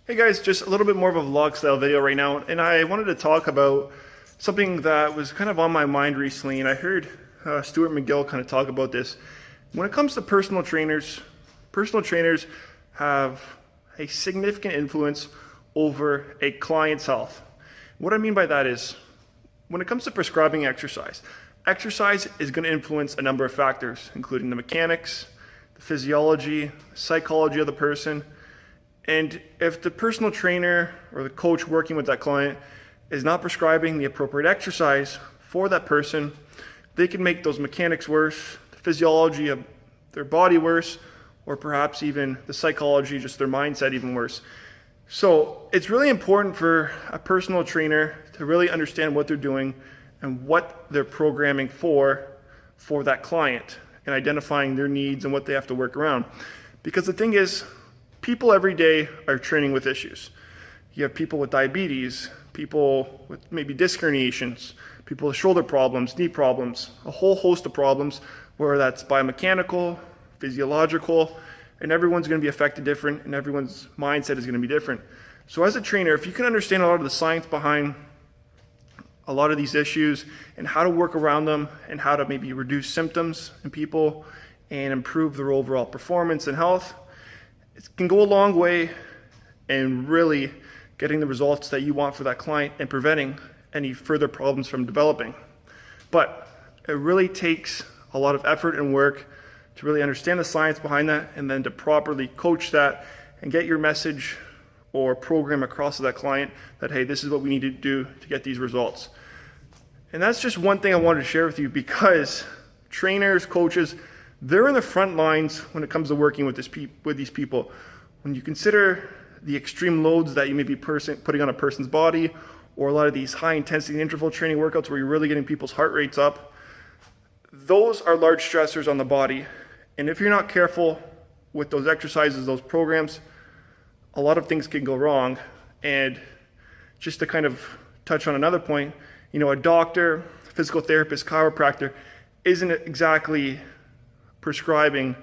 Hey guys, just a little bit more of a vlog style video right now, and I wanted to talk about something that was kind of on my mind recently, and I heard Stuart McGill kind of talk about this. When it comes to personal trainers have a significant influence over a client's health. What I mean by that is, when it comes to prescribing exercise is going to influence a number of factors, including the mechanics, the physiology, the psychology of the person. And if the personal trainer or the coach working with that client is not prescribing the appropriate exercise for that person, they can make those mechanics worse, the physiology of their body worse, or perhaps even the psychology, just their mindset even worse. So it's really important for a personal trainer to really understand what they're doing and what they're programming for that client and identifying their needs and what they have to work around. Because the thing is, people every day are training with issues. You have people with diabetes, people with maybe disc herniations, people with shoulder problems, knee problems, a whole host of problems, whether that's biomechanical, physiological, and everyone's going to be affected different, and everyone's mindset is going to be different. So as a trainer, if you can understand a lot of the science behind a lot of these issues and how to work around them and how to maybe reduce symptoms in people and improve their overall performance and health, it can go a long way in really getting the results that you want for that client and preventing any further problems from developing. But it really takes a lot of effort and work to really understand the science behind that and then to properly coach that and get your message or program across to that client that, hey, this is what we need to do to get these results. And that's just one thing I wanted to share with you, because trainers, coaches, they're in the front lines when it comes to working with these people. When you consider the extreme loads that you may be putting on a person's body, or a lot of these high intensity interval training workouts where you're really getting people's heart rates up, those are large stressors on the body. And if you're not careful with those exercises, those programs, a lot of things can go wrong. And just to kind of touch on another point, a doctor, physical therapist, chiropractor isn't exactly prescribing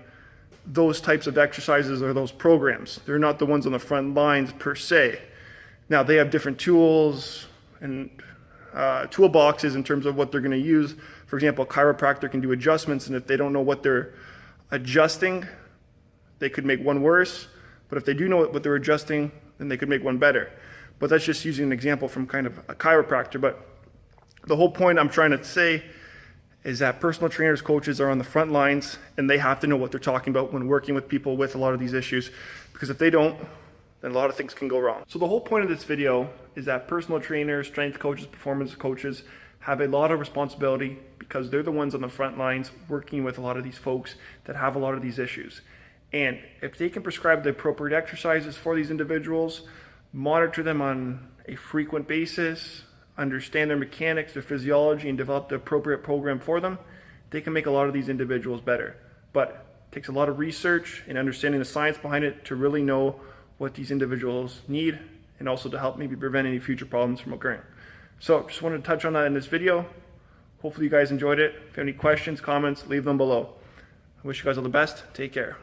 those types of exercises or those programs. They're not the ones on the front lines per se. Now, they have different tools and toolboxes in terms of what they're going to use. For example, a chiropractor can do adjustments, and if they don't know what they're adjusting, they could make one worse. But if they do know what they're adjusting, then they could make one better. But that's just using an example from kind of a chiropractor. But the whole point I'm trying to say is that personal trainers, coaches are on the front lines, and they have to know what they're talking about when working with people with a lot of these issues, because if they don't, then a lot of things can go wrong. So the whole point of this video is that personal trainers, strength coaches, performance coaches have a lot of responsibility, because they're the ones on the front lines working with a lot of these folks that have a lot of these issues. And if they can prescribe the appropriate exercises for these individuals, monitor them on a frequent basis, understand their mechanics, their physiology, and develop the appropriate program for them, they can make a lot of these individuals better. But it takes a lot of research and understanding the science behind it to really know what these individuals need, and also to help maybe prevent any future problems from occurring. So just wanted to touch on that in this video. Hopefully you guys enjoyed it. If you have any questions, comments, leave them below. I wish you guys all the best. Take care.